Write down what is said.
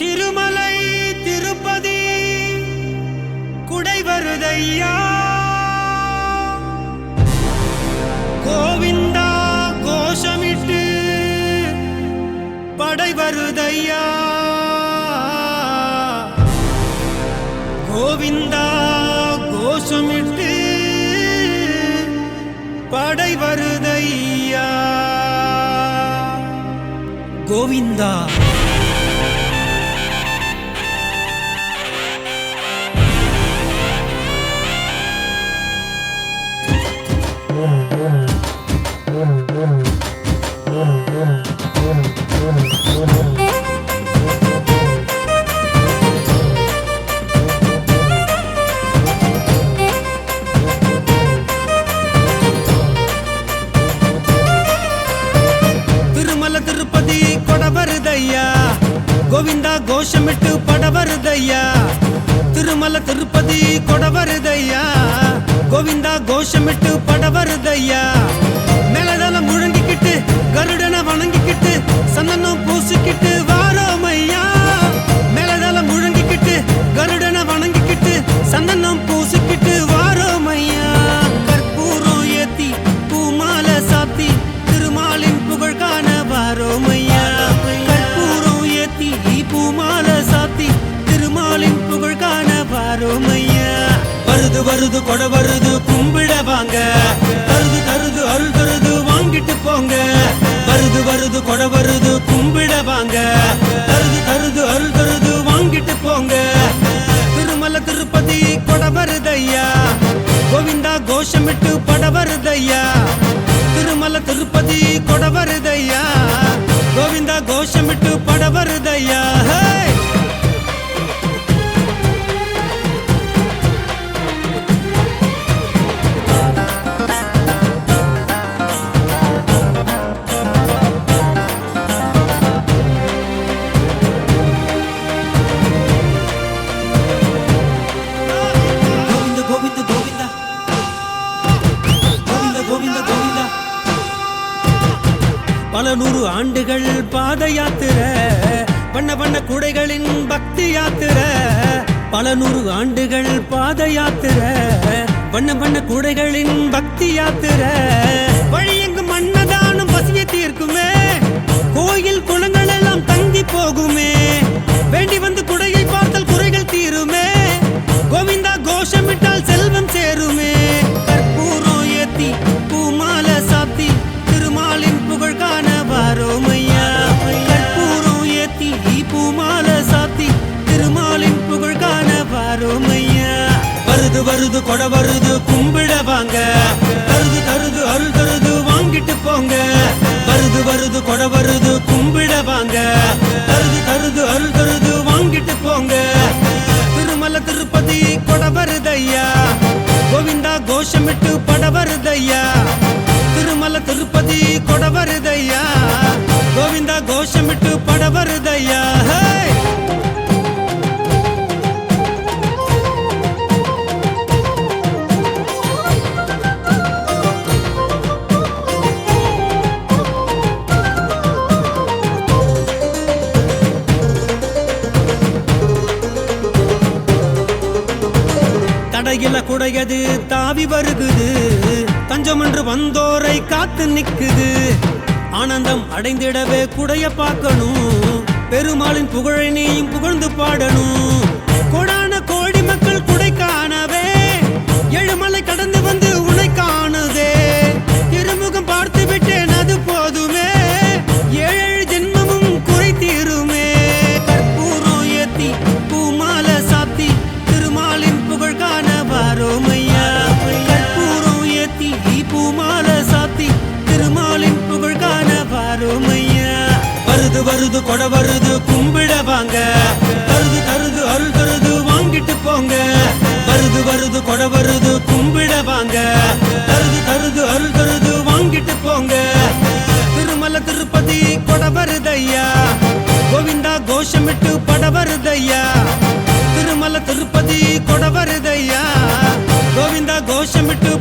திருமலை திருப்பதி குடை வருதையா கோவிந்தா கோஷமிட்டு படை வருதையா கோவிந்தா கோஷமிட்டு படை வருதையா கோவிந்தா திருமல திருப்பதி கொட வருதையா கோவிந்தா கோஷமிட்டு பட வருதையா திருமல திருப்பதி கொட வருதையா கோவிந்தா கோஷமிட்டு பட வருதையா மேலதால முழங்கிக்கிட்டு கருடனை வணங்கிக்கிட்டு சந்தனம் பூசிக்கிட்டு வாரோமையா மேலதால முழங்கிக்கிட்டு கருடனை வணங்கிக்கிட்டு சந்தனம் பூசிக்கிட்டு வாரோமையா கற்பூரம் ஏத்தி பூமாலை சாத்தி திருமாலின் புகழ் காண வாரோமையா கற்பூரம் ஏத்தி பூமாலை சாத்தி திருமாலின் புகழ் காண வாரோமையா வருது வருது கொட வருது கும்பிட வாங்க தருது தருது அருள் தருது வாங்கிட்டு போங்க வருது வருது கொட வருது கும்பிட வாங்க தருது தருது அருள் தருது வாங்கிட்டு போங்க திருமல திருப்பதி கொட வருதையா கோவிந்தா கோஷமிட்டு பட வருதையா திருமல திருப்பதி கொட வருதையா கோவிந்தா கோஷமிட்டு பட வருதையா பல நூறு ஆண்டுகள் பாத யாத்திரை வண்ண வண்ண குடைகளின் பக்தி யாத்திரை பல நூறு ஆண்டுகள் பாத யாத்திரை வண்ண வண்ண குடைகளின் பக்தி யாத்திரை வழி எங்கு மன்னதானும் பசியை தீர்க்குமே கோயில் குளங்கள் எல்லாம் தங்கி போகுமே வேண்டி வந்து குடையை பார்த்தால் குறைகள் தீருமே கோவிந்தா கோஷமிட்டால் செல்வம் சேருமே கற்பூரம் ஏத்தி பூமாலை சாத்தி திருமாலின் புகழ் காண வாரோமையா கற்பூரம் ஏத்தி பூமாலை சாத்தி திருமாலின் புகழ் காண வாரோமையா வருது வருது கொட வருது கும்பிட வாங்க தருது தருது அருள் தருது வாங்கிட்டு போங்க வருது வருது கொட வருது கும்பிட வாங்க தருது தருது அருள் தருது வாங்கிட்டு போங்க திருமல திருப்பதி கொட வருதையா கோவிந்தா கோஷமிட்டு பட வருதையா திருமல திருப்பதி கொட வருதையா கோவிந்தா கோஷமிட்டு பட வருதையா தடையில குடையது தாவி வருகுது தஞ்சம் என்று வந்தோரை காத்து நிக்குது ஆனந்தம் அடைந்திடவே குடைய பார்க்கணும் பெருமாளின் புகழை நீயும் புகழ்ந்து பாடணும் கோடான கோடி மக்கள் குடை காணவே ஏழுமலை கடந்து வந்து உனை காணுதே திருமுகம் பார்த்து விட்டேன் அது போதுமே ஏழு ஜென்மமும் குறை தீருமே கற்பூரம் ஏத்தி பூமாலை சாத்தி திருமாலின் புகழ் காண வாரோமையா கற்பூரம் ஏத்தி பூமாலை சாத்தி திருமாலின் புகழ் காண வாரோமையா வருது வருது கொட வருது கும்பிட வாங்க தருது தருது அருள் தருது வாங்கிட்டு போங்க வருது வருது கொட வருது கும்பிட வாங்க தருது தருது அருள் தருது வாங்கிட்டு போங்க திருமல திருப்பதி கொட வருதையா கோவிந்தா கோஷமிட்டு பட வருதையா திருமல திருப்பதி கொட வருதையா கோவிந்தா கோஷமிட்டு